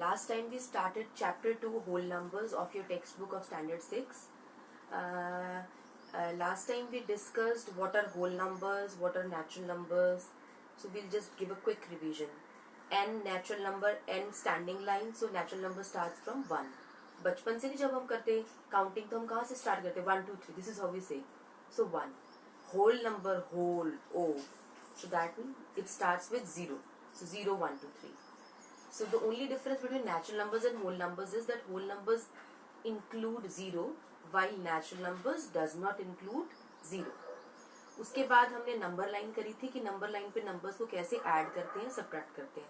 Last time we started chapter 2 whole numbers of your textbook of standard 6. Last time we discussed what are whole numbers, what are natural numbers. So we'll just give a quick revision. N natural number, N standing line. So natural number starts from 1. बचपन से नहीं जब हम करते counting तो हम कहाँ से स्टार्ट करते 1 2 3. This is how we say. So 1. Whole number, whole, O. So that means it starts with 0. So 0 1 2 3. So the only difference between natural numbers and whole numbers is that whole numbers include 0 while natural numbers does not include 0. उसके बाद हमने number line करी थी कि number line पे numbers को कैसे add करते हैं, सब्ट्रैक्ट करते हैं.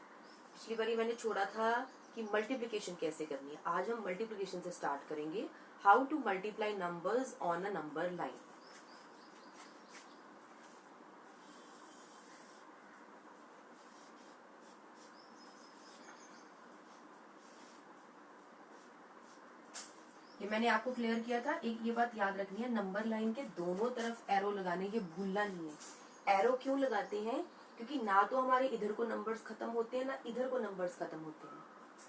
पिछली बारी मैंने छोड़ा था कि मल्टीप्लिकेशन कैसे करनी है. आज हम मल्टीप्लिकेशन से स्टार्ट करेंगे. How to multiply numbers on a number line. ये मैंने आपको क्लियर किया था. एक ये बात याद रखनी है, नंबर लाइन के दोनों तरफ एरो लगाने, ये भूलना नहीं है. एरो क्यों लगाते हैं? क्योंकि ना तो हमारे इधर को नंबर्स खत्म होते हैं ना इधर को नंबर्स खत्म होते हैं.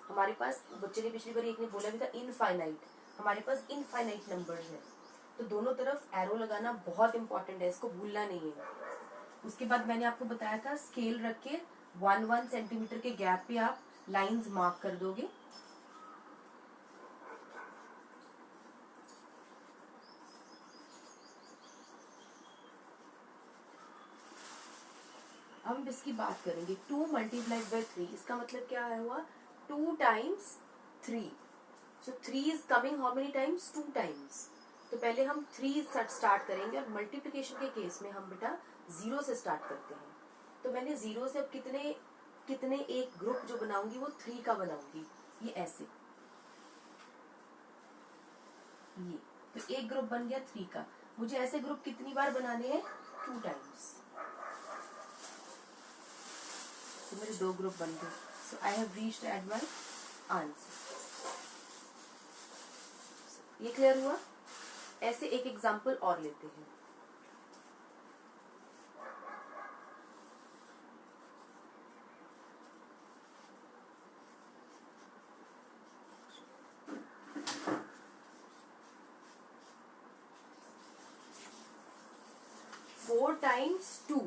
हमारे पास बच्चे ने पिछली बार एक ने बोला भी था इनफाइनाइट. हमारे पास इनफाइनाइट नंबर्स है, तो दोनों तरफ एरो लगाना बहुत इंपॉर्टेंट है, इसको भूलना नहीं है. उसके बाद मैंने आपको बताया था स्केल रख के 1 सेंटीमीटर के गैप पे आप लाइंस मार्क कर दोगे. हम इसकी बात करेंगे. 2 मल्टीप्लाइड बाय 3, इसका मतलब क्या है हुआ? 2 times 3. So 3 is coming how many times? 2 times. तो पहले हम 3 स्टार्ट करेंगे और मल्टीप्लिकेशन के केस में हम बेटा 0 से स्टार्ट करते हैं. तो मैंने 0 से अब कितने एक ग्रुप जो बनाऊंगी वो 3 का बनाऊंगी. ये ऐसे, ये तो एक ग्रुप बन गया 3 का. मुझे ऐसे ग्रुप कितनी बार बनाने हैं? 2 टाइम्स. तो मेरे 2 ग्रुप बन गए. So I have reached at my answer. ये क्लियर हुआ? ऐसे एक एग्जांपल और लेते हैं. Four times 2.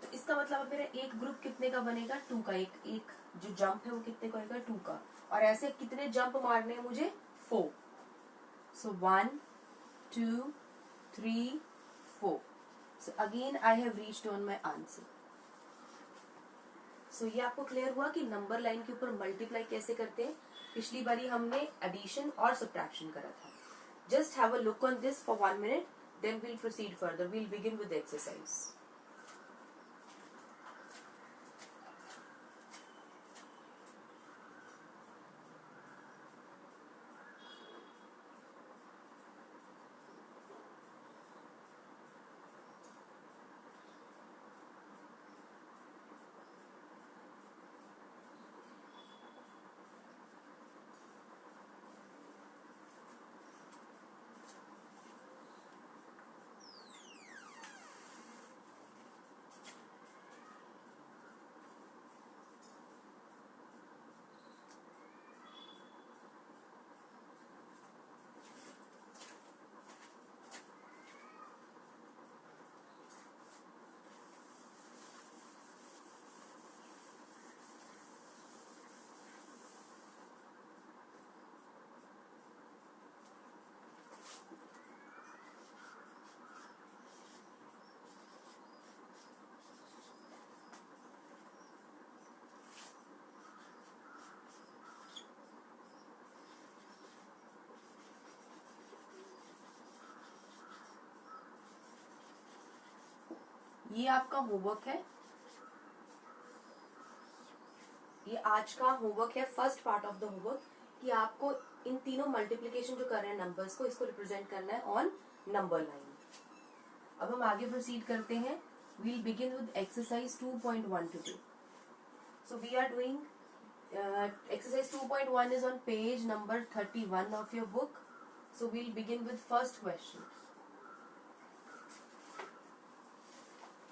तो इसका मतलब मेरा एक ग्रुप कितने का बनेगा? 2 का. एक जो जंप है वो कितने का होगा? 2 का. और ऐसे कितने जंप मारने हैं मुझे? 4. So 1 2 3 4. So again I have reached on my answer. So ये आपको क्लियर हुआ कि नंबर लाइन के ऊपर मल्टीप्लाई कैसे करते हैं. पिछली बारी हमने एडिशन और सब्ट्रैक्शन करा था. Just have a look on this for 1 minute, then we'll proceed further. We'll begin with exercise. ये आपका होमवर्क है. ये आज का होमवर्क है, first part of the homework, कि आपको इन तीनों मल्टीप्लिकेशन जो कर रहे हैं नंबर्स को, इसको रिप्रेजेंट करना है ऑन नंबर लाइन. अब हम आगे प्रोसीड करते हैं. We'll begin with exercise 2.1 today. So we are doing exercise 2.1 is on page number 31 of your book. So we'll begin with first question.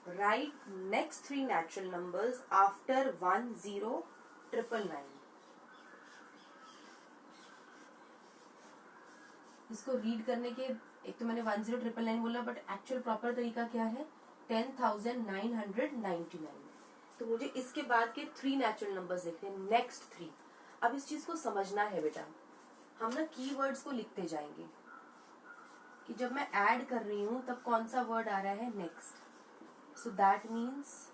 Write next 3 natural numbers after 1 0 999. इसको read करने के, एक तो मैंने 10,999 बोला, बट एक्चुअल प्रॉपर तरीका क्या है 10,999। तो मुझे इसके बाद के 3 नेचुरल नंबर्स देखते हैं, नेक्स्ट 3। अब इस चीज को समझना है बेटा, हम ना कीवर्ड्स को लिखते जाएंगे कि जब मैं ऐड कर रही हूं तब कौन सा वर्ड आ रहा है next. So that means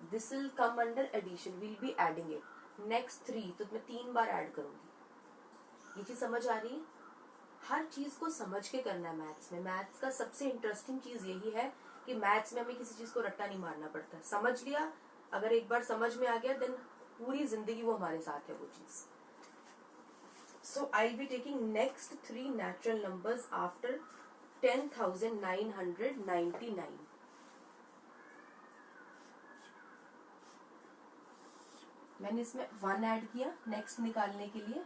this will come under addition, will be adding it next 3, तो मैं 3 बार ऐड करूंगी। ये चीज समझ आ रही है? हर चीज को समझ के करना है मैथ्स में। मैथ्स का सबसे इंटरेस्टिंग चीज यही है कि मैथ्स में हमें किसी चीज को रट्टा नहीं मारना पड़ता। समझ लिया, अगर एक बार समझ में आ गया देन पूरी जिंदगी वो हमारे साथ है वो चीज। So I be taking next 3 natural numbers after 10,999। मैंने इसमें 1 ऐड किया नेक्स्ट निकालने के लिए।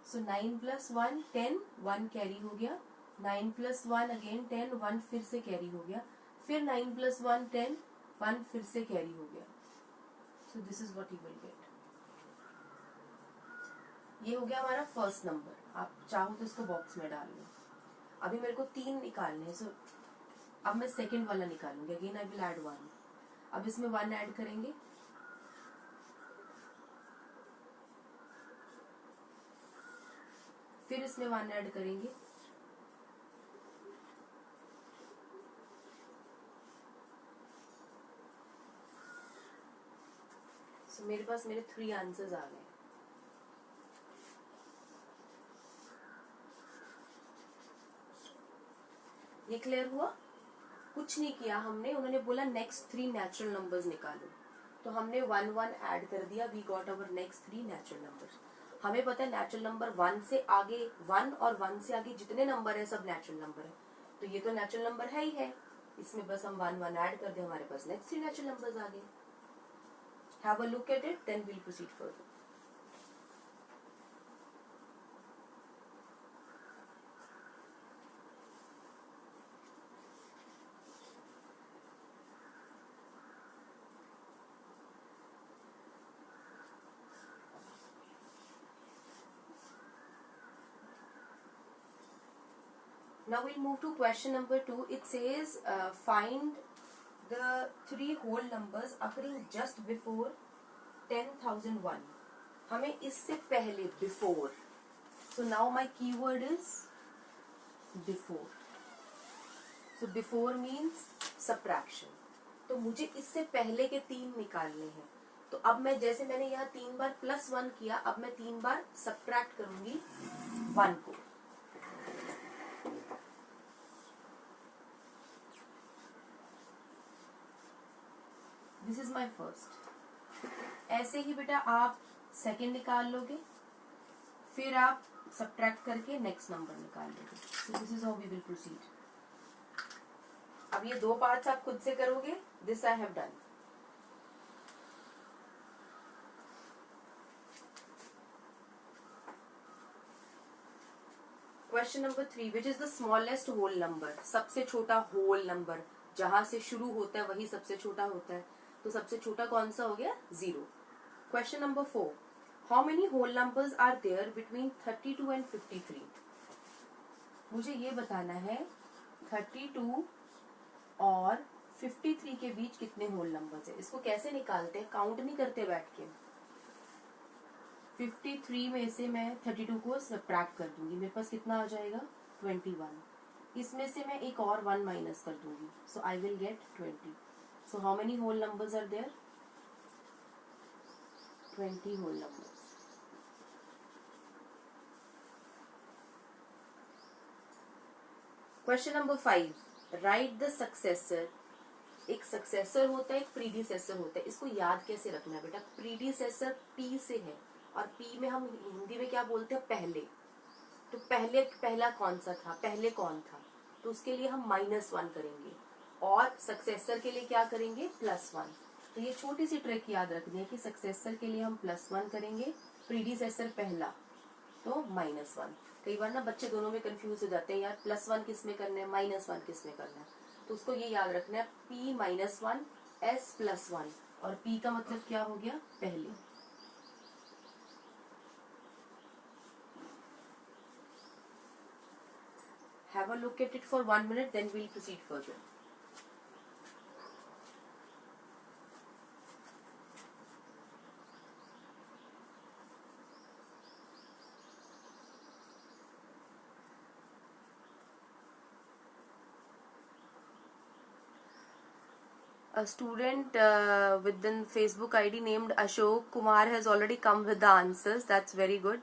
सो 9 + 1 10, 1 कैरी हो गया। 9 + 1 अगेन 10, 1 फिर से कैरी हो गया। फिर 9 + 1 10, 1 फिर से कैरी हो गया। सो this is what you will get. ये हो गया हमारा फर्स्ट नंबर। आप चाहो तो इसको बॉक्स में डाल लो। अभी मेरे को 3 निकालने हैं। सो अब मैं सेकंड वाला निकालूंगी। Again I will add 1। अब इसमें 1 ऐड करेंगे, फिर इसमें 1 ऐड करेंगे, सो मेरे पास मेरे 3 आंसर्स आ गए। ये क्लियर हुआ? कुछ नहीं किया हमने, उन्होंने बोला नेक्स्ट 3 नेचुरल नंबर्स निकालो, तो हमने 1 1 ऐड कर दिया। We got our next 3 natural numbers. हमें पता है नेचुरल नंबर 1 से आगे, 1 और 1 से आगे जितने नंबर है सब नेचुरल नंबर है, तो ये तो नेचुरल नंबर है ही है। इसमें बस हम 1 1 ऐड कर दें, हमारे पास नेक्स्ट 3 नेचुरल नंबर्स आ गए। Have a look at it, then we'll proceed further. Now we'll move to question number 2. It says find the 3 whole numbers occurring just before 10,001. हमें इससे पहले before. So now my keyword is before. So before means subtraction. तो मुझे इससे पहले के 3 निकालने हैं। तो अब मैं जैसे मैंने यहाँ 3 बार +1 किया, अब मैं 3 बार सब्ट्रैक्ट करूंगी 1 को। This is my first. ऐसे ही बेटा आप सेकेंड निकाल लोगे, फिर आप सब्ट्रैक्ट करके नेक्स्ट नंबर निकाल लोगे। So this is how we will proceed. अब ये 2 पार्ट्स आप खुद से करोगे। This I have done. Question number 3, which is the smallest whole number. सबसे छोटा होल नंबर, जहां से शुरू होता है वही सबसे छोटा होता है, तो सबसे छोटा कौन सा हो गया 0। Question number 4, how many whole numbers are there between 32 and 53। मुझे ये बताना है 32 और 53 के बीच कितने होल नंबर्स है। इसको कैसे निकालते हैं, काउंट नहीं करते बैठ के। 53 में से मैं 32 को सब्ट्रैक्ट कर दूंगी, मेरे पास कितना आ जाएगा 21। इसमें से मैं एक और 1 माइनस कर दूंगी, so I will get 20। So how many whole numbers are there, 20 whole numbers. Question number 5, write the successor. एक सक्सेसर होता है, एक प्रीडिसेसर होता है। इसको याद कैसे रखना है बेटा, प्रीडिसेसर पी से है और पी में हम हिंदी में क्या बोलते हैं पहले। तो पहला कौन सा था, पहले कौन था, तो उसके लिए हम -1 करेंगे और सक्सेसर के लिए क्या करेंगे +1। तो ये छोटी सी ट्रिक याद रखनी है कि सक्सेसर के लिए हम +1 करेंगे, प्रीडिसेसर पहला तो -1। कई बार ना बच्चे दोनों में कंफ्यूज हो जाते हैं, यार +1 किस में करना है -1 किस में करना है। तो उसको ये याद रखना है P -1 S +1, और P का मतलब क्या हो गया पहले। Have a look at it for 1 minute, then we'll proceed further. A student within Facebook ID named Ashok Kumar has already come with the answers. That's very good.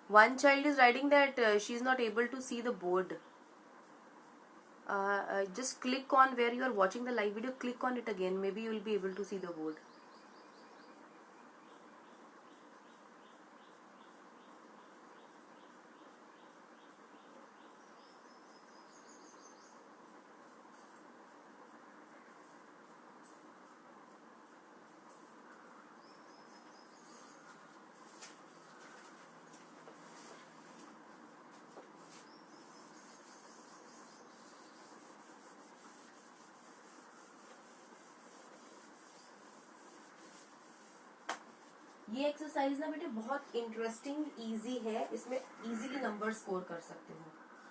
One child is writing that she is not able to see the board. Just click on where you are watching the live video, click on it again, maybe you will be able to see the board. ये exercise ना बेटे बहुत interesting easy है, इसमें easily number score कर सकते हो,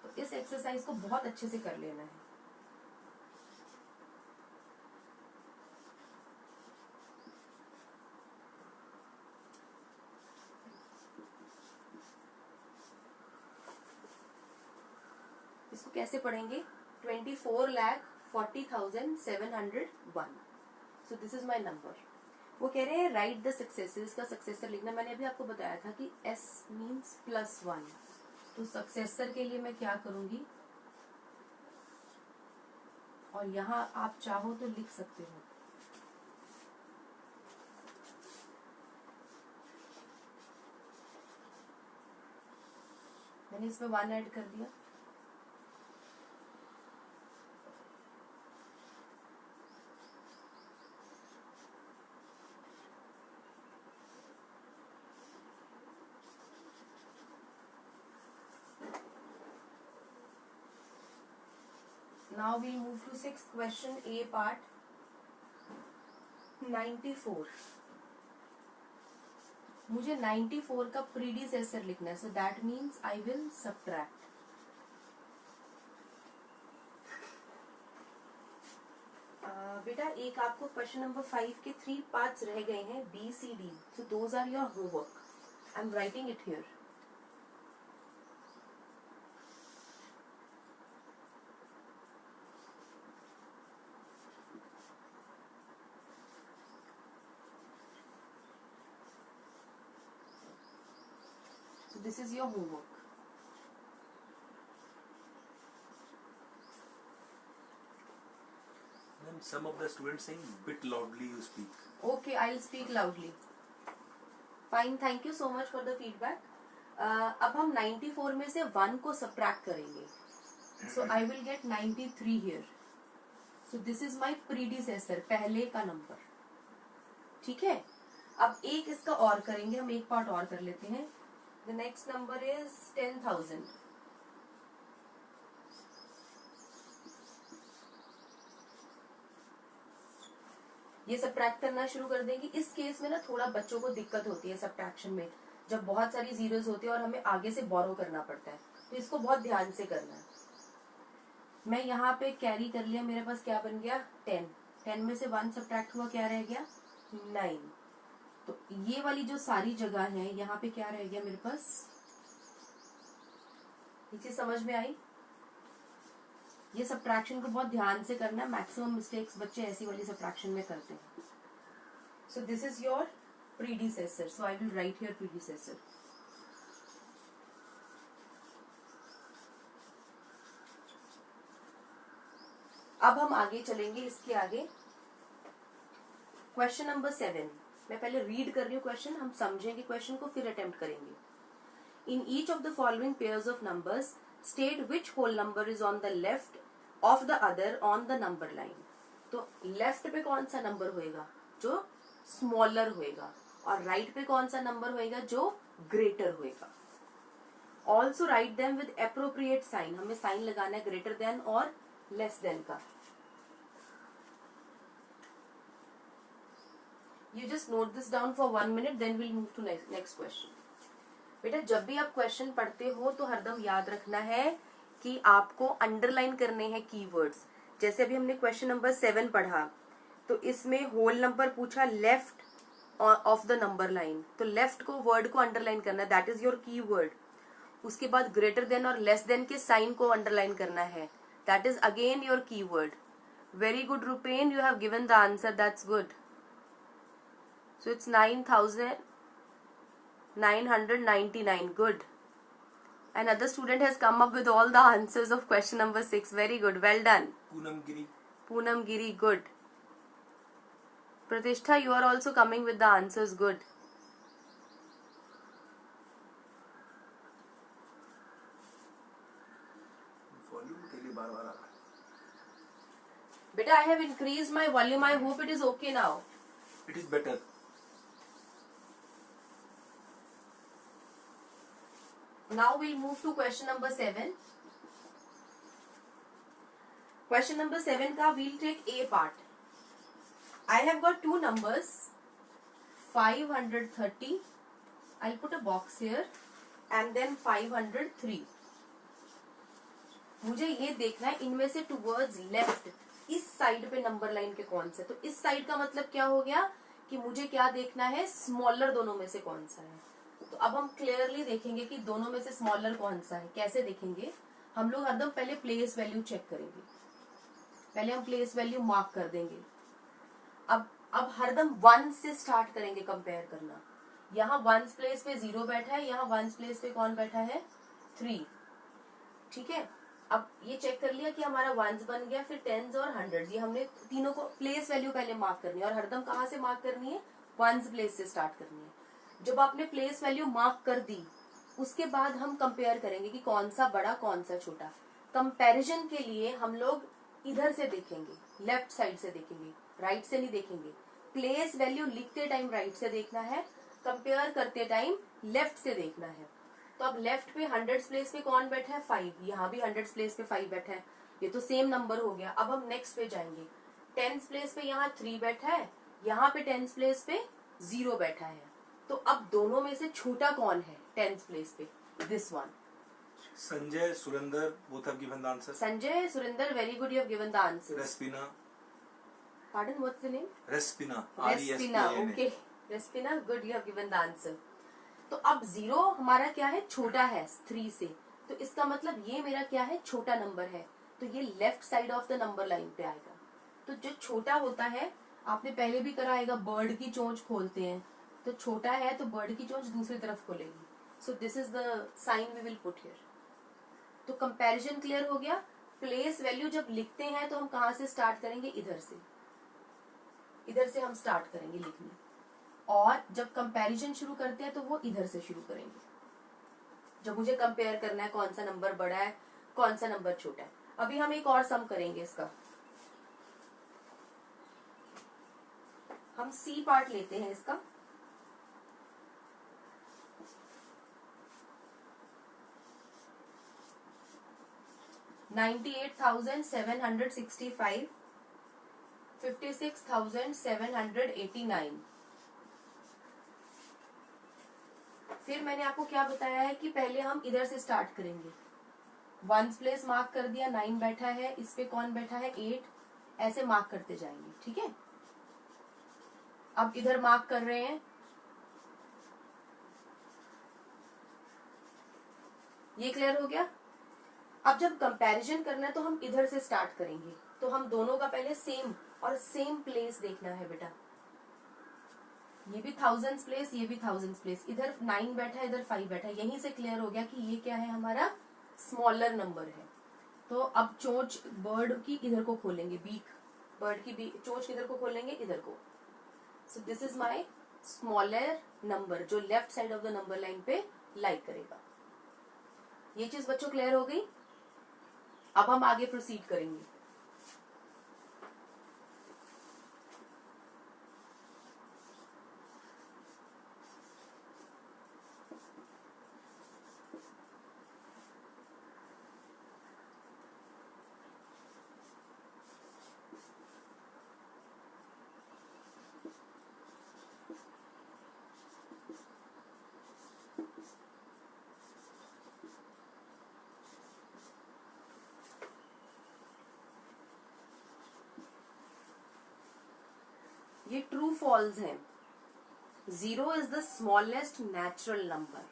तो इस एक्सरसाइज को बहुत अच्छे से कर लेना है. इसको कैसे पढ़ेंगे? 24,40,701. सो दिस इज माई नंबर. वो कह रहे हैं राइट द सक्सेसर, इसका सक्सेसर लिखना. मैंने अभी आपको बताया था कि S मीन्स +1, तो सक्सेसर के लिए मैं क्या करूंगी, और यहाँ आप चाहो तो लिख सकते हो. मैंने इसमें 1 ऐड कर दिया. Now we'll move to 6th question, A part. 94. मुझे 94 का प्रीडिसेसर लिखना है, so that means I will subtract. बेटा एक आपको क्वेश्चन नंबर 5 के 3 पार्ट्स रह गए हैं, B, C, D. So those are your homework. I'm writing it here. So this is your homework. Ma'am, some of the students saying bit loudly you speak. Okay, I'll speak loudly. Fine, thank you so much for the feedback. अब हम 94 में से 1 को subtract करेंगे. So I will get 93 here. So this is my predecessor, पहले का number. ठीक है, अब एक इसका और करेंगे, हम एक पार्ट और कर लेते हैं. The next number is 10,000. ये सब्ट्रैक्ट करना शुरू कर देंगे. इस केस में ना थोड़ा बच्चों को दिक्कत होती है सब्ट्रैक्शन में, जब बहुत सारी जीरोस होती है और हमें आगे से बोरो करना पड़ता है, तो इसको बहुत ध्यान से करना है. मैं यहाँ पे कैरी कर लिया, मेरे पास क्या बन गया 10. 10 में से 1 सब्ट्रैक्ट हुआ, क्या रह गया 9. तो ये वाली जो सारी जगह है यहाँ पे क्या रह गया मेरे पास. ये चीज समझ में आई? ये सब्ट्रैक्शन को बहुत ध्यान से करना है, मैक्सिमम मिस्टेक्स बच्चे ऐसी वाली सब्ट्रैक्शन में करते हैं. So this is your predecessor, so I will write here predecessor. अब हम आगे चलेंगे, इसके आगे क्वेश्चन नंबर 7. मैं पहले रीड कर रही हूँ क्वेश्चन, हम समझेंगे क्वेश्चन को, फिर अटेम्प्ट करेंगे. In each of the following pairs of numbers state which whole number is on the left of the other on the number line. तो लेफ्ट पे कौन सा नंबर होएगा, जो स्मॉलर होएगा, और राइट पे कौन सा नंबर होएगा, जो ग्रेटर होएगा. Also write them with appropriate sign, हमें साइन लगाना है ग्रेटर देन और लेस देन का. You just note this down for 1 minute, then we'll move to next question. बेटा जब भी आप क्वेश्चन पढ़ते हो तो हरदम याद रखना है कि आपको अंडरलाइन करने हैं कीवर्ड्स. जैसे अभी हमने क्वेश्चन नंबर 7 पढ़ा, तो इसमें होल नंबर पूछा left of the number line, तो लेफ्ट को वर्ड को अंडरलाइन करना है, दैट इज योर कीवर्ड. उसके बाद ग्रेटर देन और लेस देन के साइन को अंडरलाइन करना है, that is again your keyword. Very good Rupen, you have given the answer, that's good. So it's 9,999. Good. Another student has come up with all the answers of question number 6. Very good. Well done. Poonam Giri. Good. Pratishtha, you are also coming with the answers. Good. Beta, I have increased my volume. I hope it is okay now. It is better. Now we'll move to question number 7. Question number 7 ka we'll take A part. I have got two numbers, 530. I'll put a box here and then 503. मुझे ये देखना है इनमें से towards left इस side पे number line के कौन से. तो इस साइड का मतलब क्या हो गया कि मुझे क्या देखना है, स्मॉलर दोनों में से कौन सा है. तो अब हम क्लियरली देखेंगे कि दोनों में से स्मॉलर कौन सा है. कैसे देखेंगे, हम लोग हरदम पहले प्लेस वैल्यू चेक करेंगे. पहले हम प्लेस वैल्यू मार्क कर देंगे. अब हरदम 1 से स्टार्ट करेंगे कंपेयर करना. यहाँ 1 प्लेस पे 0 बैठा है, यहाँ 1 प्लेस पे कौन बैठा है, 3. ठीक है, अब ये चेक कर लिया कि हमारा 1s बन गया, फिर 10s और 100s. ये हमने तीनों को प्लेस वैल्यू पहले मार्क करनी है और हरदम कहाँ से मार्क करनी है, 1s प्लेस से स्टार्ट करनी है. जब आपने प्लेस वैल्यू मार्क कर दी, उसके बाद हम कंपेयर करेंगे कि कौन सा बड़ा कौन सा छोटा. कंपैरिजन के लिए हम लोग इधर से देखेंगे, लेफ्ट साइड से देखेंगे, राइट से नहीं देखेंगे. प्लेस वैल्यू लिखते टाइम राइट से देखना है, कंपेयर करते टाइम लेफ्ट से देखना है. तो अब लेफ्ट पे 100 प्लेस पे कौन बैठा है, 5. यहाँ भी 100 प्लेस पे 5 बैठा है, ये तो सेम नंबर हो गया. अब हम नेक्स्ट पे जाएंगे. 10 प्लेस पे यहाँ 3 बैठा है, यहाँ पे 10 प्लेस पे 0 बैठा है. तो अब दोनों में से छोटा कौन है 10th प्लेस पे, this one. Sanjay, Surinder, both have given the answer. Sanjay, Surinder, very good, you have given the answers. Respina. Pardon, what's the name? Respina. Respina, okay. Respina, good, you have given the answer. तो अब 0 हमारा क्या है, छोटा है 3 से. तो इसका मतलब ये मेरा क्या है, छोटा नंबर है. तो ये left side of the number line पे आएगा. तो जो छोटा होता है, आपने पहले भी कराएगा, बर्ड की चोंच खोलते हैं. तो छोटा है तो बर्ड की चोंच दूसरी तरफ खोलेगी. So this is the sign we will put here. तो कंपैरिजन क्लियर हो गया. प्लेस वैल्यू जब लिखते हैं तो हम कहाँ से स्टार्ट करेंगे, इधर से. इधर से हम स्टार्ट करेंगे लिखने. और जब कंपैरिजन शुरू करते हैं तो वो इधर से शुरू करेंगे. जब मुझे कंपेयर करना है कौन सा नंबर बड़ा है, कौन सा नंबर छोटा है. अभी हम एक और सम करेंगे इसका. हम सी पार्ट लेते हैं इसका. $98,765, $56,789. फिर मैंने आपको क्या बताया है कि पहले हम इधर से स्टार्ट करेंगे. 1s प्लेस मार्क कर दिया, 9 बैठा है, इस पे कौन बैठा है, 8. ऐसे मार्क करते जाएंगे. ठीक है, अब इधर मार्क कर रहे हैं. ये क्लियर हो गया. अब जब कंपैरिजन करना है तो हम इधर से स्टार्ट करेंगे. तो हम दोनों का पहले सेम और सेम प्लेस देखना है बेटा. ये भी 1000s प्लेस, ये भी 1000s प्लेस. इधर 9 बैठा है, इधर 5 बैठा है. यहीं से क्लियर हो गया कि ये क्या है, हमारा स्मॉलर नंबर है. तो अब चोंच बर्ड की इधर को खोलेंगे, बीक बर्ड की चोंच किधर को खोलेंगे, इधर को. So this is my smaller number जो left side of the number line पे लाइक करेगा. ये चीज बच्चों क्लियर हो गई. अब हम आगे प्रोसीड करेंगे. ये ट्रू फॉल्स है। 0 is the smallest natural number.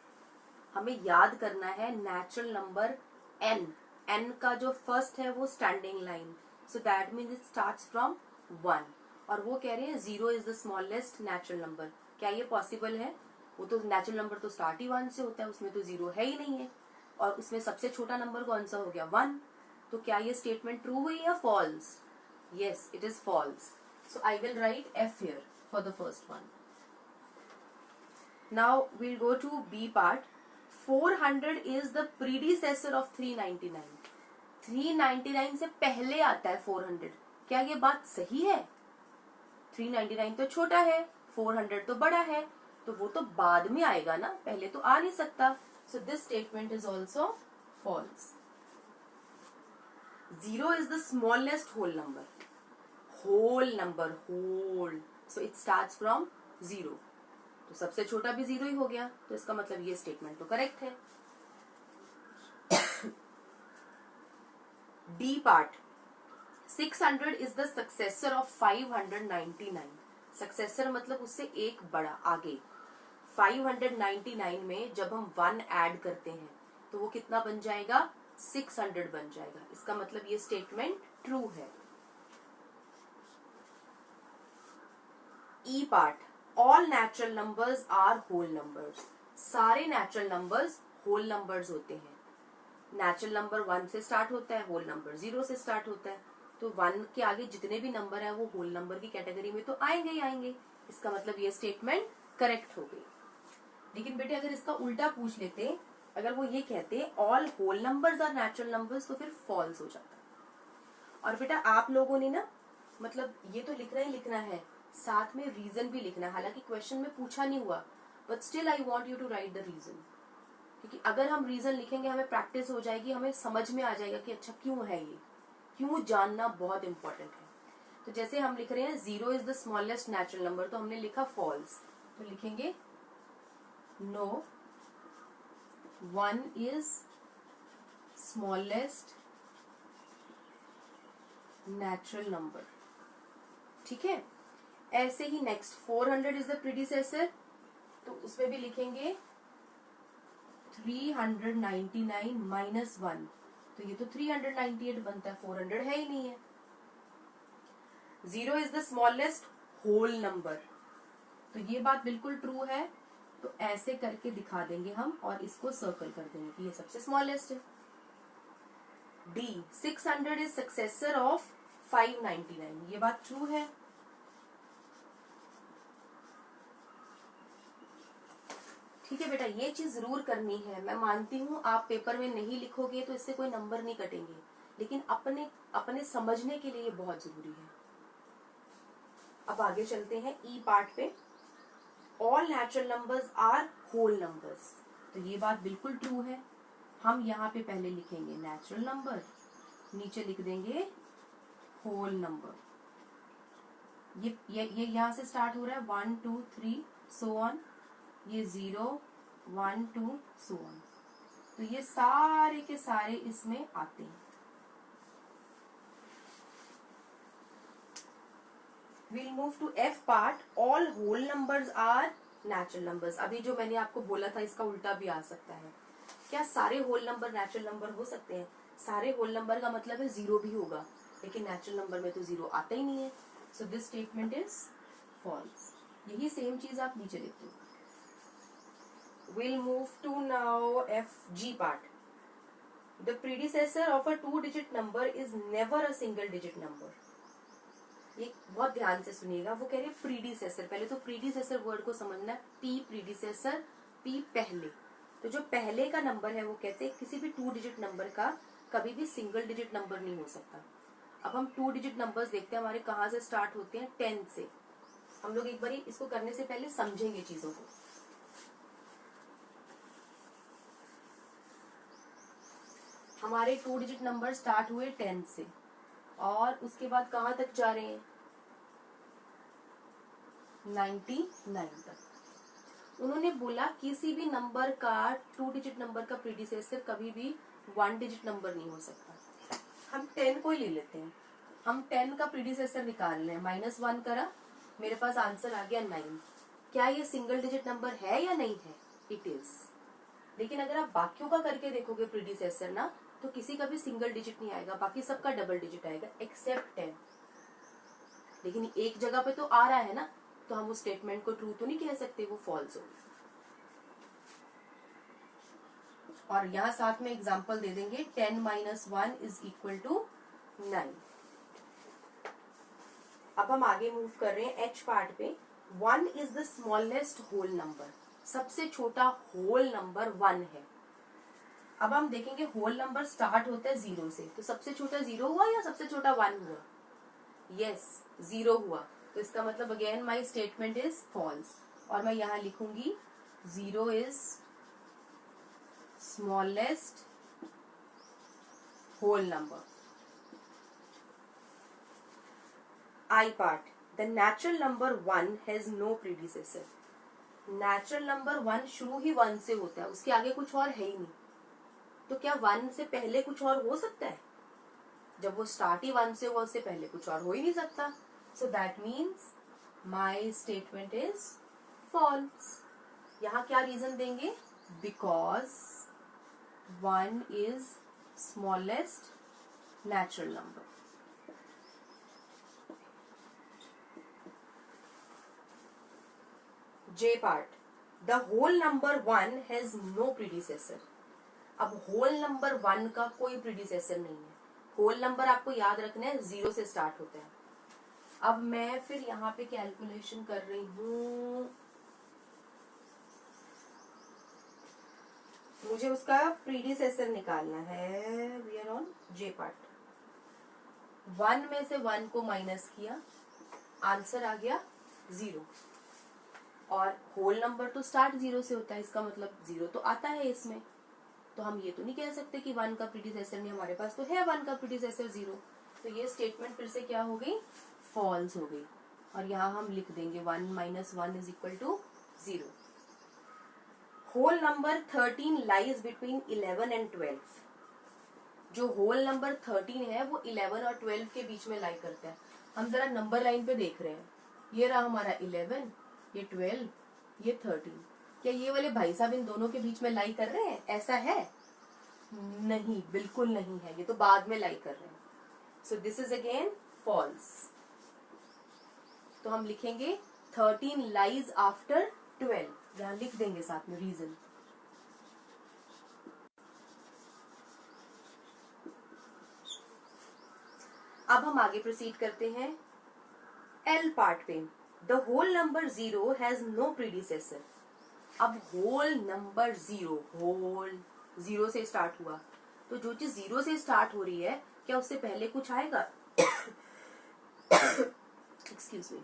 हमें याद करना है नेचुरल नंबर n। n का जो फर्स्ट है वो standing line, so that means it starts from 1। और वो कह रहे हैं 0 is the smallest natural number. क्या ये पॉसिबल है? वो तो नेचुरल नंबर तो स्टार्ट ही 1 से होता है, उसमें तो 0 है ही नहीं है। और उसमें सबसे छोटा नंबर कौन सा हो गया? 1। तो क्या ये स्टेटमेंट ट्रू हुई या false? Yes, it is false. So I will write F here for the first one. Now we'll go to B part. 400 is the predecessor of 399. 399 से पहले आता है 400। क्या ये बात सही है? 399 तो छोटा है, 400 तो बड़ा है, तो वो तो बाद में आएगा ना, पहले तो आ नहीं सकता। So this statement is also false. 0 is the smallest whole number. Whole number, whole. So it starts from 0. तो सबसे छोटा भी 0 ही हो गया, तो इसका मतलब ये स्टेटमेंट तो करेक्ट है। D part. 600 is the successor of 599. Successor मतलब उससे एक बड़ा आगे। 599 में जब हम 1 ऐड करते हैं तो वो कितना बन जाएगा? 600 बन जाएगा। इसका मतलब ये स्टेटमेंट ट्रू है। E part. All natural numbers are whole numbers. सारे नेचुरल नंबर्स होल नंबर्स होते हैं। नेचुरल नंबर 1 से स्टार्ट होता है, होल नंबर 0 से स्टार्ट होता है, तो 1 के आगे जितने भी नंबर है वो होल नंबर की कैटेगरी में तो आएंगे ही आएंगे। इसका मतलब ये स्टेटमेंट करेक्ट हो गई। लेकिन बेटे अगर इसका उल्टा पूछ लेते, अगर वो ये कहते all whole numbers are natural numbers, तो फिर फॉल्स हो जाता। और बेटा आप लोगों ने ना मतलब ये तो लिखना ही लिखना है, साथ में रीजन भी लिखना है। हालांकि क्वेश्चन में पूछा नहीं हुआ, but still I want you to write the reason, क्योंकि अगर हम रीजन लिखेंगे हमें प्रैक्टिस हो जाएगी, हमें समझ में आ जाएगा कि अच्छा क्यों है ये, क्यों जानना बहुत इंपॉर्टेंट है। तो जैसे हम लिख रहे हैं 0 is the smallest natural number, तो हमने लिखा फॉल्स, तो लिखेंगे no 1 is smallest natural number. ठीक है। ऐसे ही नेक्स्ट 400 इज द प्रीडिसेसर, तो उसमें भी लिखेंगे 399 माइनस 1, तो ये तो 398 बनता है, 400 है ही नहीं है। 0 is the smallest whole number, तो ये बात बिल्कुल ट्रू है, तो ऐसे करके दिखा देंगे हम और इसको सर्कल कर देंगे कि ये सबसे स्मॉलेस्ट है। D 600 इज सक्सेसर ऑफ 599, ये बात ट्रू है। ठीक है बेटा, ये चीज जरूर करनी है। मैं मानती हूँ आप पेपर में नहीं लिखोगे तो इससे कोई नंबर नहीं कटेंगे, लेकिन अपने अपने समझने के लिए ये बहुत जरूरी है। अब आगे चलते हैं ई पार्ट पे। All natural numbers are whole numbers, तो ये बात बिल्कुल ट्रू है। हम यहाँ पे पहले लिखेंगे नेचुरल नंबर, नीचे लिख देंगे होल नंबर। ये यहाँ से स्टार्ट हो रहा है 1 2 3 सो ऑन, ये 0 1 2 सो ऑन, तो ये सारे के सारे इसमें आते हैं। We'll move to F part. All whole numbers are natural numbers. अभी जो मैंने आपको बोला था इसका उल्टा भी आ सकता है। क्या सारे होल नंबर नेचुरल नंबर हो सकते हैं? सारे होल नंबर का मतलब है 0 भी होगा, लेकिन नेचुरल नंबर में तो 0 आता ही नहीं है। So this statement is false. यही सेम चीज आप नीचे लिखते हो। We'll move to now FG part. The predecessor of a 2-digit number is never a single-digit number. ये बहुत ध्यान से सुनिएगा। वो कह रहे हैं प्रीडिसेसर, पहले तो प्रीडिसेसर वर्ड को समझना है। P प्रीडिसेसर, P पहले, तो जो पहले का नंबर है वो कहते हैं किसी भी 2-डिजिट नंबर का कभी भी सिंगल डिजिट नंबर नहीं हो सकता। अब हम 2-डिजिट नंबर्स देखते हैं हमारे कहाँ से स्टार्ट होते हैं, 10 से। हम लोग एक बार इसको करने से पहले समझेंगे चीजों को। हमारे 2-डिजिट नंबर स्टार्ट हुए 10 से, और उसके बाद कहां तक जा रहे हैं, 99 तक। उन्होंने बोला किसी भी नंबर का 2-डिजिट नंबर का प्रीडिसेसर कभी भी 1-डिजिट नंबर नहीं हो सकता। हम 10 को ही ले लेते हैं। हम 10 का प्रीडिसेसर निकाल रहे हैं, -1 करा मेरे पास आंसर आ गया 9। क्या ये सिंगल डिजिट नंबर है या नहीं है? It is. लेकिन अगर आप बाकियों का करके देखोगे प्रीडिसेसर ना, तो किसी का भी सिंगल डिजिट नहीं आएगा, बाकी सबका डबल डिजिट आएगा एक्सेप्ट 10। लेकिन एक जगह पे तो आ रहा है ना, तो हम उस स्टेटमेंट को ट्रू तो नहीं कह सकते, वो फॉल्स होगी। और यहाँ साथ में एग्जांपल दे देंगे 10 - 1 इज इक्वल टू 9। अब हम आगे मूव कर रहे हैं एच पार्ट पे। 1 is the smallest whole number, सबसे छोटा होल नंबर 1 है। अब हम देखेंगे होल नंबर स्टार्ट होता है 0 से, तो सबसे छोटा 0 हुआ या सबसे छोटा 1 हुआ? यस, 0 हुआ। तो इसका मतलब again my statement is false. और मैं यहाँ लिखूंगी 0 is smallest whole number. I part, the natural number 1 has no predecessor. Natural number 1 शुरू ही 1 से होता है, उसके आगे कुछ और है ही नहीं। तो क्या 1 से पहले कुछ और हो सकता है? जब वो स्टार्ट ही 1 से हुआ, उससे पहले कुछ और हो ही नहीं सकता। So that means my statement is false. यहाँ क्या रीजन देंगे? Because 1 is smallest natural number. J part, the whole number 1 has no predecessor. अब होल नंबर 1 का कोई प्रीडिसेसर नहीं है। होल नंबर आपको याद रखना है 0 से स्टार्ट होता है। अब मैं फिर यहाँ पे कैलकुलेशन कर रही हूँ, मुझे उसका प्रीडिसेसर निकालना है। We are on J part। 1 में से 1 को माइनस किया, आंसर आ गया 0। और होल नंबर तो स्टार्ट 0 से होता है, इसका मतलब 0 तो आता है इसमें। तो हम ये तो नहीं कह सकते कि 1 का प्रीडिसेसर नहीं, हमारे पास तो है 1 का प्रीडिसेसर 0। तो ये स्टेटमेंट फिर से क्या हो गई? फॉल्स हो गई। और यहाँ हम लिख देंगे 1 - 1 is equal to 0। Whole number 13 lies between 11 and 12। जो होल नंबर 13 है वो 11 और 12 के बीच में लाई करता है। हम जरा नंबर लाइन पे देख रहे हैं, ये रहा हमारा 11, ये 12, ये 13। क्या ये वाले भाई साहब इन दोनों के बीच में लाई कर रहे हैं? ऐसा है? नहीं, बिल्कुल नहीं है, ये तो बाद में लाई कर रहे हैं। So this is again false. तो हम लिखेंगे 13 लाइज आफ्टर 12, यहां लिख देंगे साथ में रीजन। अब हम आगे प्रोसीड करते हैं एल पार्ट पे। The whole number 0 has no predecessor. अब होल नंबर 0, होल 0 से स्टार्ट हुआ, तो जो चीज 0 से स्टार्ट हो रही है, क्या उससे पहले कुछ आएगा? एक्सक्यूज मी,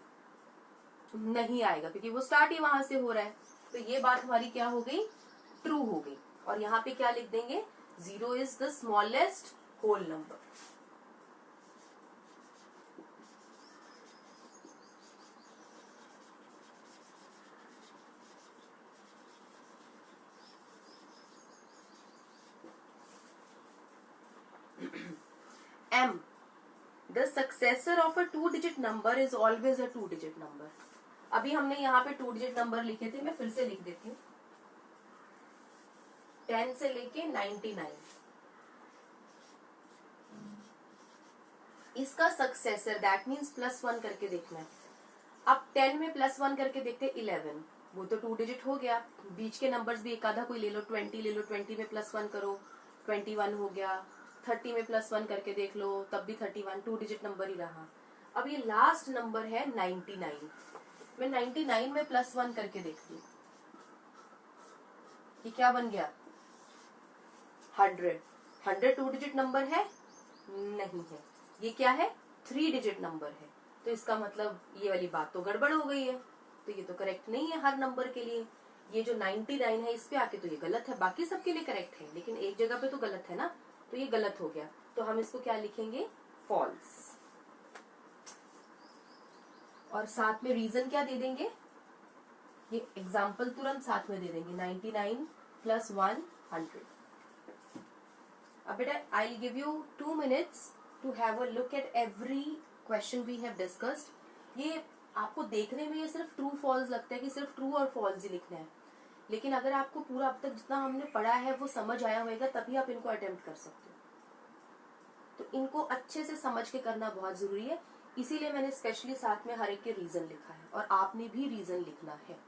नहीं आएगा, क्योंकि वो स्टार्ट ही वहां से हो रहा है। तो ये बात हमारी क्या हो गई? ट्रू हो गई। और यहाँ पे क्या लिख देंगे? 0 is the smallest whole number. M, the successor of a 2-digit number is always a 2-digit number. अभी हमने यहाँ पे 2-digit नंबर लिखे थे, मैं फिर से लिख देती हूँ। 10 से लेके 99, इसका सक्सेसर दैट मीन्स +1 करके देखना है। अब 10 में +1 करके देखते 11, वो तो 2 डिजिट हो गया। बीच के नंबर्स भी एक आधा कोई ले लो, 20 ले लो, 20 में +1 करो, 21 हो गया। 30 में +1 करके देख लो, तब भी 31, 2 डिजिट नंबर ही रहा। अब ये लास्ट नंबर है 99। मैं 99 में +1 करके देखती हूँ, ये क्या बन गया? 100। 100 2 डिजिट नंबर है? नहीं है। ये क्या है? 3 डिजिट नंबर है। तो इसका मतलब ये वाली बात तो गड़बड़ हो गई है, तो ये तो करेक्ट नहीं है हर नंबर के लिए। ये जो 99 है इस पे आके तो ये गलत है, बाकी सबके लिए करेक्ट है, लेकिन एक जगह पे तो गलत है ना, तो ये गलत हो गया। तो हम इसको क्या लिखेंगे? फॉल्स। और साथ में रीजन क्या दे देंगे? ये एग्जाम्पल तुरंत साथ में दे देंगे, 99 + 1 100। अब बेटा I'll give you 2 minutes to have a look at every question we have discussed. ये आपको देखने में ये सिर्फ ट्रू फॉल्स लगता है कि सिर्फ ट्रू और फॉल्स ही लिखना है, लेकिन अगर आपको पूरा अब तक जितना हमने पढ़ा है वो समझ आया होगा तभी आप इनको अटेम्प्ट कर सकते हो। तो इनको अच्छे से समझ के करना बहुत जरूरी है, इसीलिए मैंने स्पेशली साथ में हर एक के रीजन लिखा है और आपने भी रीजन लिखना है।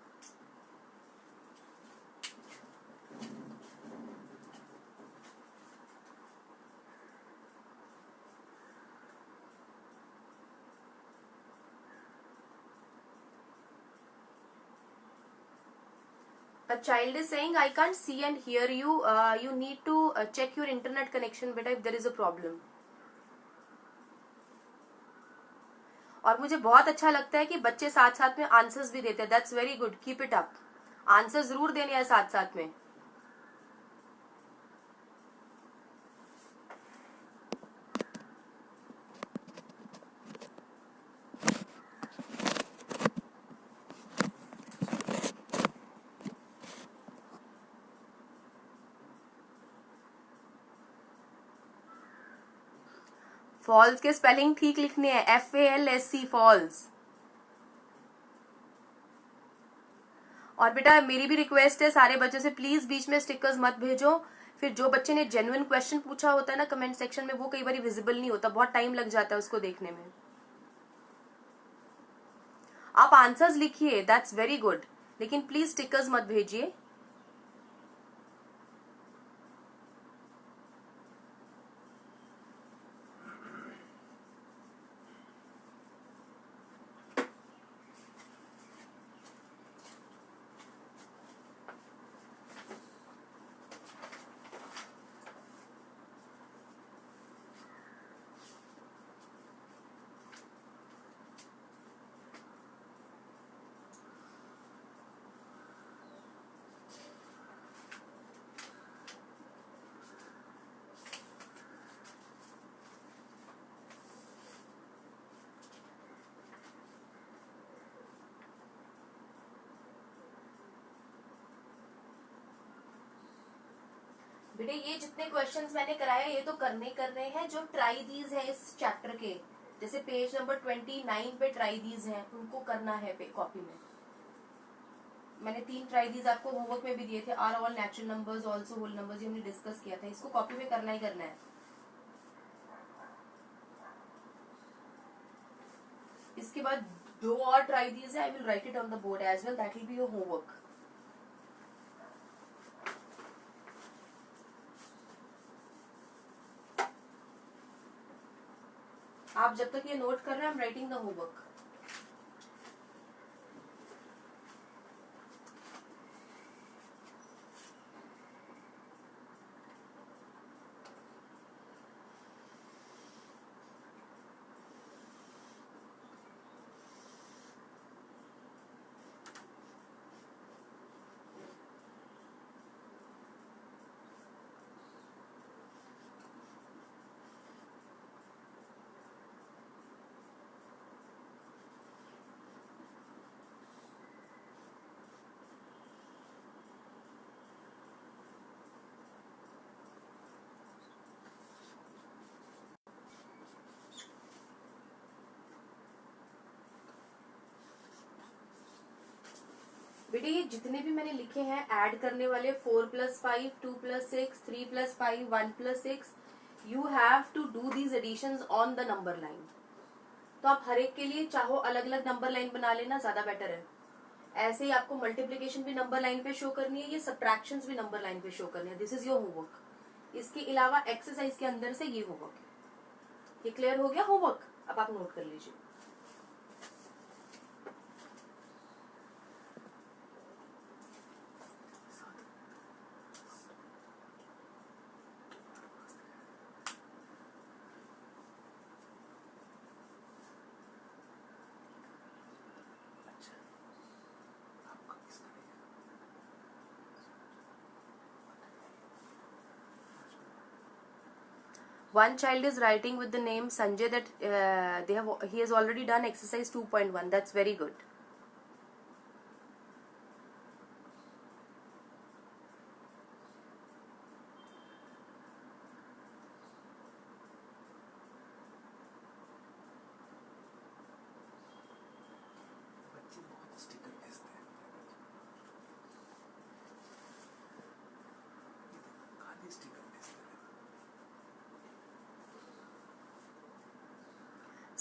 A child is saying, I can't see and hear you. You need to check your internet connection, beta, if there is a problem. और मुझे बहुत अच्छा लगता है कि बच्चे साथ साथ में आंसर्स भी देते हैं। That's very good, keep it up. Answer जरूर देने हैं साथ साथ में। फॉल्स के स्पेलिंग ठीक लिखने हैं, FALSC फॉल्स। और बेटा मेरी भी रिक्वेस्ट है सारे बच्चों से, प्लीज बीच में स्टिकर्स मत भेजो। फिर जो बच्चे ने जेन्युइन क्वेश्चन पूछा होता है ना कमेंट सेक्शन में, वो कई बार विजिबल नहीं होता, बहुत टाइम लग जाता है उसको देखने में। आप आंसर्स लिखिए, दैट्स वेरी गुड, लेकिन प्लीज स्टिकर्स मत भेजिए। बेटे ये जितने क्वेश्चंस मैंने कराए ये तो करने हैं जो ट्राई दीज है इस चैप्टर के, जैसे पेज नंबर 29 पे ट्राई दीज हैं, उनको करना है कॉपी में। मैंने 3 ट्राई दीज आपको होमवर्क में भी दिए थे, are all natural numbers also whole numbers, ये हमने डिस्कस किया था, इसको कॉपी में करना ही करना है। इसके बाद 2 और ट्राई दीज है, I will write it on the board as well, that will be your homework. आप जब तक ये नोट कर रहे हैं, I am writing the homework. बेटे ये जितने भी मैंने लिखे हैं ऐड करने वाले, 4 + 5, 2 + 6, 3 + 5, 1 + 6, you have to do these additions on the number line. तो आप हर एक के लिए चाहो अलग अलग नंबर लाइन बना लेना, ज्यादा बेटर है। ऐसे ही आपको मल्टीप्लीकेशन भी नंबर लाइन पे शो करनी है, ये सब्ट्रैक्शंस भी नंबर लाइन पे शो करनी है। This is your homework. इसके अलावा एक्सरसाइज के अंदर से ये होमवर्क है। ये क्लियर हो गया होमवर्क? अब आप नोट कर लीजिए। One child is writing with the name Sanjay that he has already done exercise 2.1. That's very good.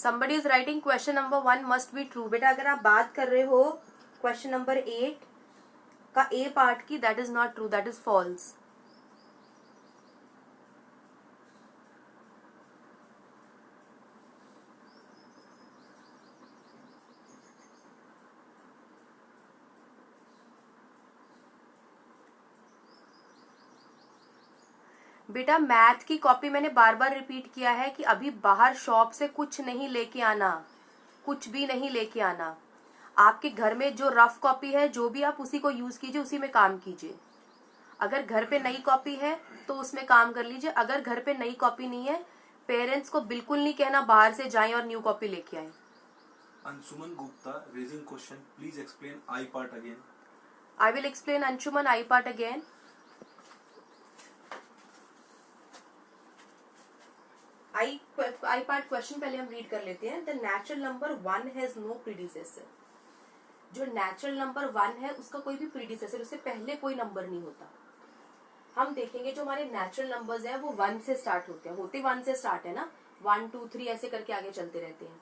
somebody is writing question number 1 must be true. बेटा अगर आप बात कर रहे हो क्वेश्चन नंबर 8 का ए पार्ट की, that is not true, that is false. बेटा मैथ की कॉपी मैंने बार बार रिपीट किया है कि अभी बाहर शॉप से कुछ नहीं लेके आना, कुछ भी नहीं लेके आना. आपके घर में जो रफ कॉपी है जो भी आप उसी को यूज कीजिए, उसी में काम कीजिए. अगर घर पे नई कॉपी है तो उसमें काम कर लीजिए. अगर घर पे नई कॉपी नहीं है, पेरेंट्स को बिल्कुल नहीं कहना बाहर से जाएं और न्यू कॉपी लेके आए. Anshuman Gupta raising question. Please explain I part again. I will explain Anshuman I part again. I part question पहले हम रीड कर लेते हैं. The natural number 1 has no predecessor. जो नेचुरल नंबर 1 है उसका कोई भी प्रीडिसेसर, उससे पहले कोई नंबर नहीं होता. हम देखेंगे जो हमारे नेचुरल नंबर्स हैं वो 1 से स्टार्ट होते हैं, होते 1 से स्टार्ट है ना, 1 2 3 ऐसे करके आगे चलते रहते हैं.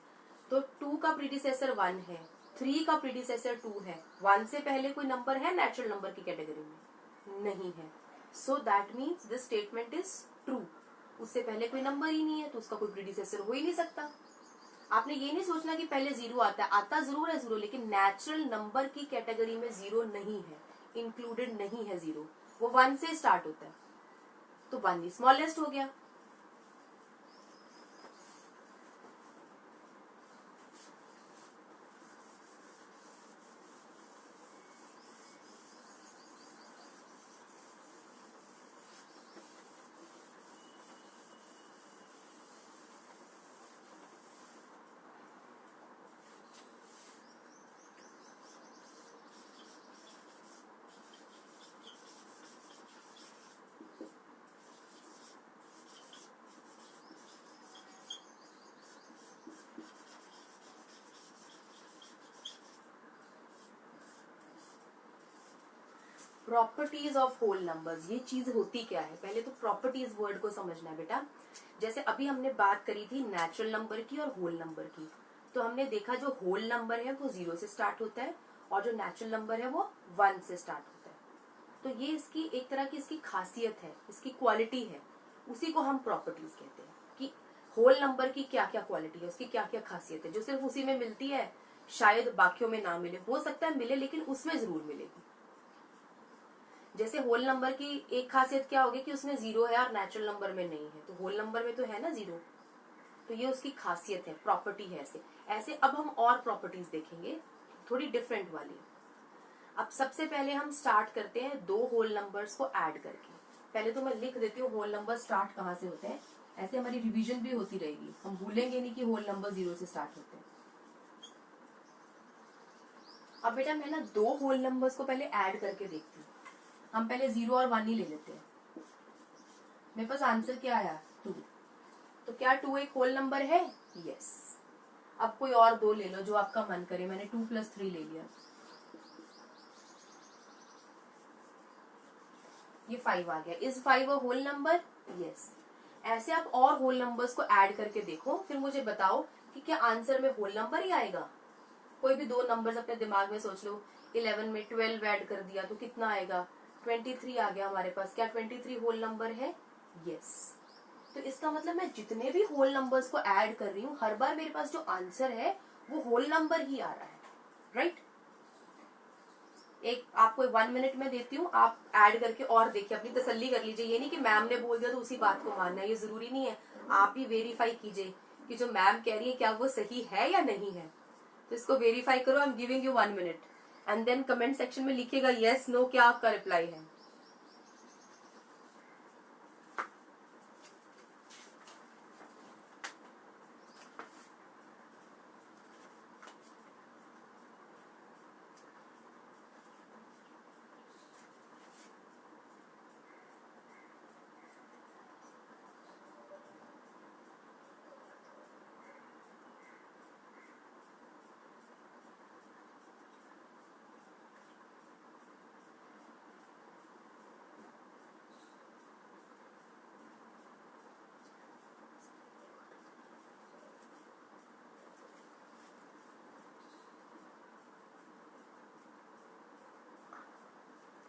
तो 2 का प्रीडिसेसर 1 है, 3 का प्रीडिसेसर 2 है. 1 से पहले कोई नंबर है नेचुरल नंबर की कैटेगरी में? नहीं है. सो that means this statement is true. उससे पहले कोई नंबर ही नहीं है तो उसका कोई प्रीडिसेसर हो ही नहीं सकता. आपने ये नहीं सोचना कि पहले जीरो आता है, आता जरूर है जीरो, लेकिन नेचुरल नंबर की कैटेगरी में जीरो नहीं है, इंक्लूडेड नहीं है जीरो. वो 1 से स्टार्ट होता है. तो 1 ही स्मॉलेस्ट हो गया. प्रॉपर्टीज ऑफ होल नंबर्स, ये चीज होती क्या है? पहले तो प्रॉपर्टीज वर्ड को समझना है बेटा. जैसे अभी हमने बात करी थी नेचुरल नंबर की और होल नंबर की, तो हमने देखा जो होल नंबर है वो 0 से स्टार्ट होता है और जो नेचुरल नंबर है वो 1 से स्टार्ट होता है. तो ये इसकी एक तरह की इसकी खासियत है, इसकी क्वालिटी है, उसी को हम प्रॉपर्टीज कहते हैं कि होल नंबर की क्या क्या क्वालिटी है, उसकी क्या क्या खासियत है, जो सिर्फ उसी में मिलती है, शायद बाकियों में ना मिले. हो सकता है मिले लेकिन उसमें जरूर मिलेगी. जैसे होल नंबर की एक खासियत क्या होगी कि उसमें 0 है और नेचुरल नंबर में नहीं है, तो होल नंबर में तो है ना 0. तो ये उसकी खासियत है, प्रॉपर्टी है. ऐसे ऐसे अब हम और प्रॉपर्टीज देखेंगे थोड़ी डिफरेंट वाली. अब सबसे पहले हम स्टार्ट करते हैं 2 होल नंबर्स को ऐड करके. पहले तो मैं लिख देती हूँ होल नंबर स्टार्ट कहाँ से होते हैं, ऐसे हमारी रिवीजन भी होती रहेगी, हम भूलेंगे नहीं कि होल नंबर 0 से स्टार्ट होते हैं. अब बेटा मैं ना 2 होल नंबर्स को पहले ऐड करके देखती हूँ. हम पहले 0 और 1 ही ले लेते हैं. मेरे पास आंसर क्या आया? 2. तो क्या 2 एक होल नंबर है? यस. अब कोई और 2 ले लो जो आपका मन करे. मैंने 2 + 3 ले लिया, ये 5 आ गया. Is 5 a whole number? Yes. ऐसे आप और होल नंबर्स को ऐड करके देखो, फिर मुझे बताओ कि क्या आंसर में होल नंबर ही आएगा. कोई भी 2 नंबर्स अपने दिमाग में सोच लो. 11 में 12 ऐड कर दिया तो कितना आएगा? 23 आ गया हमारे पास. क्या 23 होल नंबर है? यस. तो इसका मतलब मैं जितने भी होल नंबर्स को ऐड कर रही हूँ, हर बार मेरे पास जो आंसर है वो होल नंबर ही आ रहा है. राइट. एक आपको 1 मिनट में देती हूँ, आप ऐड करके और देखिए, अपनी तसल्ली कर लीजिए. ये नहीं कि मैम ने बोल दिया तो उसी बात को मानना है, ये जरूरी नहीं है. आप ही वेरीफाई कीजिए कि जो मैम कह रही है क्या वो सही है या नहीं है. तो इसको वेरीफाई करो. I am giving you 1 minute and then comment section में लिखिएगा यस नो, क्या आपका रिप्लाई है.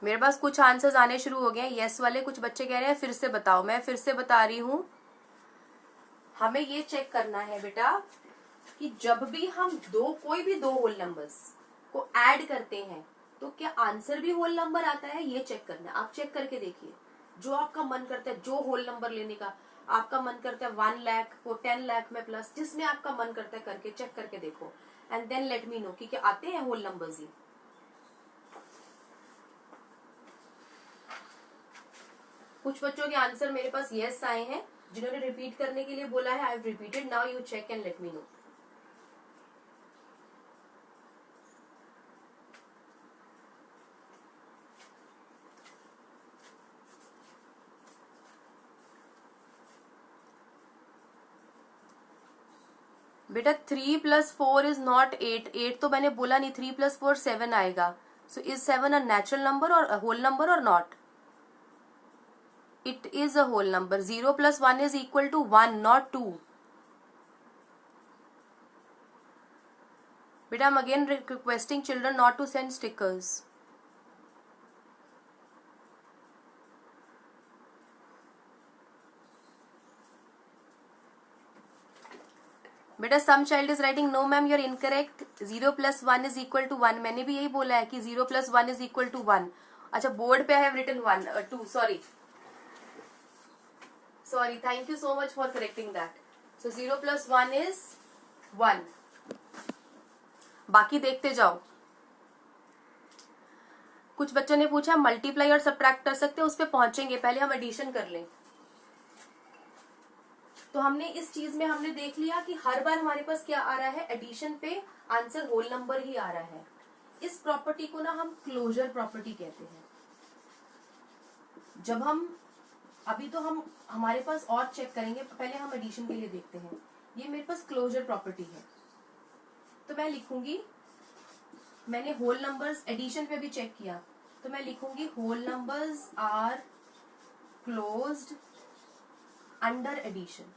मेरे पास कुछ आंसर्स आने शुरू हो गए हैं यस वाले। कुछ बच्चे कह रहे हैं फिर से बताओ। मैं फिर से बता रही हूँ। हमें ये चेक करना है बेटा कि जब भी हम कोई भी दो होल नंबर्स को ऐड करते हैं तो क्या आंसर भी होल नंबर आता है, ये चेक करना है। आप चेक करके देखिए, जो आपका मन करता है, जो होल नंबर लेने का आपका मन करता है 1 लाख को 10 लाख में प्लस, जिसमें आपका मन करता है करके चेक करके देखो and then let me know कि क्या आते हैं होल नंबर्स ही। कुछ बच्चों के आंसर मेरे पास यस आए हैं, जिन्होंने रिपीट करने के लिए बोला है। I have repeated, now you check and let me know. बेटा 3 + 4 इज नॉट 8। 8 तो मैंने बोला नहीं। 3 + 4 7 आएगा। So is 7 a natural number और होल नंबर और not? It is a whole number. 0 + 1 is equal to 1 not 2। बेटा I'm again requesting children not to send stickers. बेटा some child is writing no ma'am you are incorrect. 0 + 1 is equal to 1। मैंने भी यही बोला है कि 0 + 1 is equal to 1। अच्छा board पे I have written 2 sorry thank you so much for correcting that. So 0 + 1 is 1। बाकी देखते जाओ। कुछ बच्चों ने पूछा मल्टीप्लाई और सब्ट्रैक्ट कर सकते हैं, उस पर पहुंचेंगे, पहले हम एडिशन कर लें। तो हमने इस चीज में हमने देख लिया कि हर बार हमारे पास क्या आ रहा है, एडिशन पे आंसर होल नंबर ही आ रहा है। इस प्रॉपर्टी को ना हम क्लोजर प्रॉपर्टी कहते हैं। जब हम अभी तो हम हमारे पास और चेक करेंगे, पहले हम एडिशन के लिए देखते हैं। ये मेरे पास क्लोजर प्रॉपर्टी है, तो मैं लिखूंगी, मैंने होल नंबर्स एडिशन पे भी चेक किया, तो मैं लिखूंगी whole numbers are closed under addition.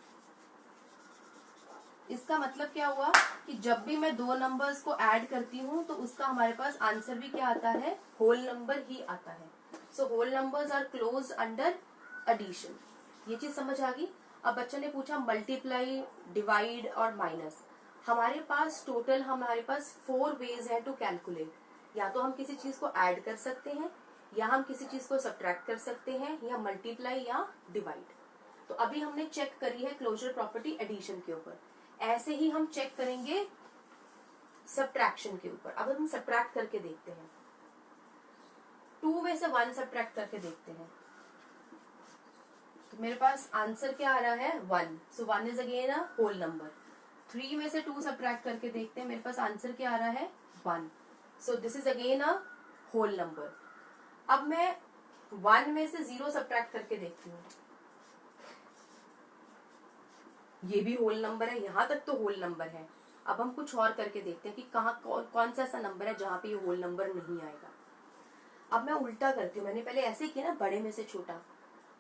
इसका मतलब क्या हुआ कि जब भी मैं दो नंबर्स को ऐड करती हूँ तो उसका हमारे पास आंसर भी क्या आता है, होल नंबर ही आता है। So whole numbers are close under addition. ये चीज समझ आ गई। अब बच्चों ने पूछा मल्टीप्लाई, डिवाइड और माइनस। हमारे पास टोटल हमारे पास 4 वेज है टू कैलकुलेट। या तो हम किसी चीज को ऐड कर सकते हैं, या हम किसी चीज को सब्ट्रैक्ट कर सकते हैं, या मल्टीप्लाई या डिवाइड। तो अभी हमने चेक करी है क्लोजर प्रॉपर्टी एडिशन के ऊपर। ऐसे ही हम चेक करेंगे सब्ट्रैक्शन के ऊपर। अब हम सब्ट्रैक्ट करके देखते हैं। 2 में से 1 सब्ट्रैक्ट करके देखते हैं, तो मेरे पास आंसर क्या आ रहा है, 1। So 1 is again a whole number. 3 में से 2 सब्ट्रैक्ट करके देखते हैं, मेरे पास आंसर क्या आ रहा है, 1। So this is again a whole number. अब मैं 1 में से 0 सब्ट्रैक्ट करके देखती हूँ, ये भी होल नंबर है, यहां तक तो होल नंबर है। अब हम कुछ और करके देखते हैं कि कौन सा ऐसा नंबर है जहां पे ये होल नंबर नहीं आएगा। अब मैं उल्टा करती हूँ, मैंने पहले ऐसे किया ना, बड़े में से छोटा।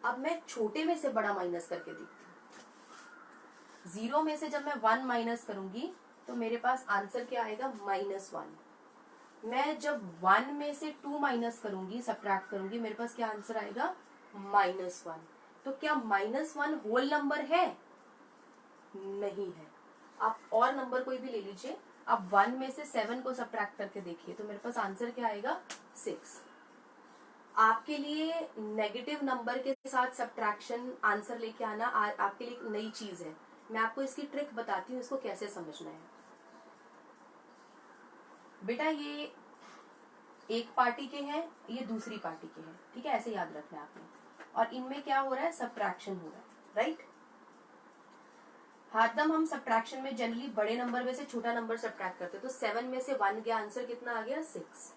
अब मैं छोटे में से बड़ा माइनस करके देखती हूँ। 0 में से जब मैं 1 माइनस करूंगी तो मेरे पास आंसर क्या आएगा, -1। मैं जब 1 में से 2 माइनस करूंगी, सब्ट्रैक्ट करूंगी, मेरे पास क्या आंसर आएगा, -1। तो क्या -1 होल नंबर है, नहीं है। आप और नंबर कोई भी ले लीजिए। आप 1 में से 7 को सब्ट्रैक्ट करके देखिए, तो मेरे पास आंसर क्या आएगा, 6। आपके लिए नेगेटिव नंबर के साथ सब्ट्रैक्शन आंसर लेके आना आपके लिए एक नई चीज है। मैं आपको इसकी ट्रिक बताती हूँ, इसको कैसे समझना है। बेटा ये एक पार्टी के हैं, ये दूसरी पार्टी के हैं, ठीक है, ऐसे याद रखना है आपने। और इनमें क्या हो रहा है, सब्ट्रैक्शन हो रहा है, राइट। हरदम हम सब्ट्रैक्शन में जनरली बड़े नंबर में से छोटा नंबर सब्ट्रैक्ट करते हैं। तो 7 में से 1 गया, आंसर कितना आ गया, 6।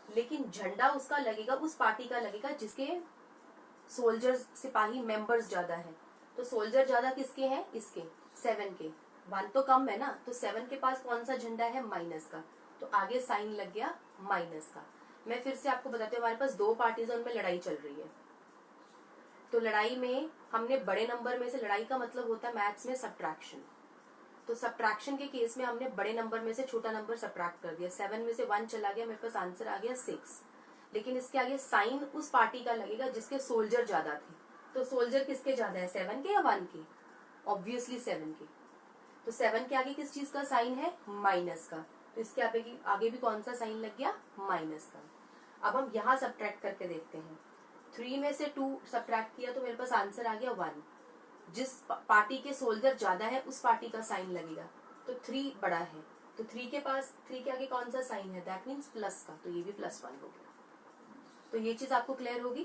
लेकिन झंडा उसका लगेगा, उस पार्टी का लगेगा जिसके सोल्जर्स, सिपाही, मेंबर्स ज्यादा है। तो सोल्जर ज्यादा किसके हैं, इसके 7 के। 1 तो कम है ना, तो 7 के पास कौन सा झंडा है, माइनस का। तो आगे साइन लग गया माइनस का। मैं फिर से आपको बताती हूँ, हमारे पास 2 पार्टीज है, उनमें लड़ाई चल रही है। तो लड़ाई में हमने बड़े नंबर में से, लड़ाई का मतलब होता है मैथ्स में सब्ट्रैक्शन। तो सब्ट्रैक्शन के केस में हमने बड़े नंबर में से छोटा नंबर सब्ट्रैक्ट कर दिया। 7 में से 1 चला गया, मेरे पास आंसर आ गया 6। लेकिन इसके आगे साइन उस पार्टी का लगेगा जिसके सोल्जर ज्यादा थे। तो सोल्जर किसके ज्यादा है, 7 के या 1 के? ऑब्वियसली 7 के। तो 7 के आगे किस चीज का साइन है, माइनस का। तो इसके आगे भी कौन सा साइन लग गया, माइनस का। अब हम यहाँ सब्ट्रैक्ट करके देखते हैं। 3 में से 2 सब्ट्रैक्ट किया तो मेरे पास आंसर आ गया 1। जिस पार्टी के सोल्जर ज्यादा है उस पार्टी का साइन लगेगा। तो 3 बड़ा है, तो 3 के आगे कौन सा साइन है, दैट मीन्स प्लस का। तो ये भी +1 हो गया। तो ये चीज आपको क्लियर होगी,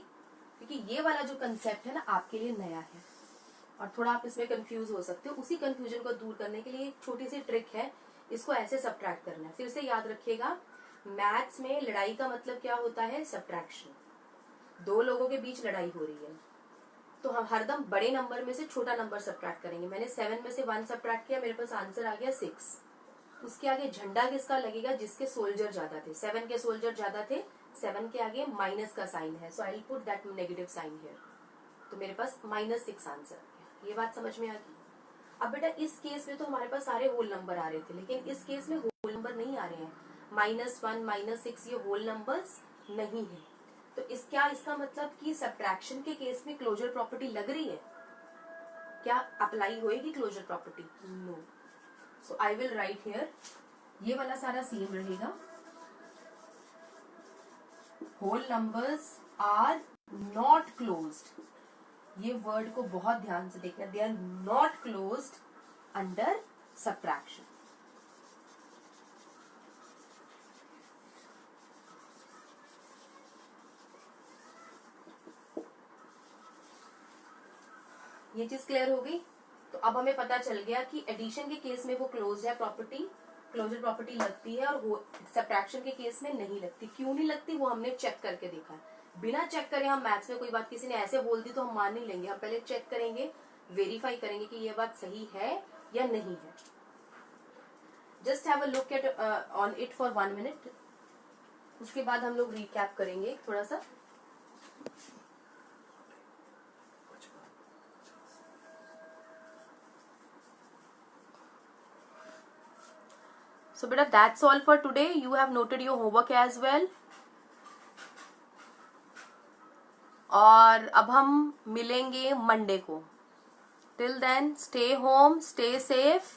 क्योंकि ये वाला जो कंसेप्ट है ना आपके लिए नया है और थोड़ा आप इसमें कंफ्यूज हो सकते हो। उसी कंफ्यूजन को दूर करने के लिए एक छोटी सी ट्रिक है, इसको ऐसे सब्ट्रैक्ट करना है। फिर से याद रखिएगा, मैथ्स में लड़ाई का मतलब क्या होता है, सब्ट्रैक्शन। 2 लोगों के बीच लड़ाई हो रही है तो हम हरदम बड़े नंबर में से छोटा नंबर सब्ट्रैक्ट करेंगे। मैंने 7 में से 1 सब्ट्रैक्ट किया, मेरे पास आंसर आ गया 6। उसके आगे झंडा किसका लगेगा, जिसके सोल्जर ज्यादा थे। 7 के सोल्जर ज्यादा थे, 7 के आगे माइनस का साइन है, so I will put that negative sign here. तो मेरे पास -6 आंसर आ गया। ये बात समझ में आ गई। अब बेटा इस केस में तो हमारे पास सारे होल नंबर आ रहे थे, लेकिन इस केस में होल नंबर नहीं आ रहे हैं। -1 -6 ये होल नंबर्स नहीं है। तो इसका मतलब कि सब्ट्रैक्शन के केस में क्लोजर प्रॉपर्टी लग रही है, क्या अप्लाई होएगी closure property, no. So I will write here, ये वाला सारा सेम रहेगा। Whole numbers are not closed, ये वर्ड को बहुत ध्यान से देखना, they are not closed under subtraction. ये चीज क्लियर हो गई। तो अब हमें पता चल गया कि एडिशन के केस में वो क्लोज है प्रॉपर्टी, क्लोजर प्रॉपर्टी लगती है, और सब्ट्रैक्शन के केस में नहीं लगती। क्यों नहीं लगती वो हमने चेक करके देखा है। बिना चेक करे हम मैथ्स में कोई बात किसी ने ऐसे बोल दी तो हम मान नहीं लेंगे, हम पहले चेक करेंगे, वेरीफाई करेंगे कि ये बात सही है या नहीं है। Just have a look eight on it for 1 minute, उसके बाद हम लोग रिकैप करेंगे थोड़ा सा। So beta, that's all for today. You have noted your homework as well. और अब हम मिलेंगे मंडे को। Till then, stay home, stay safe.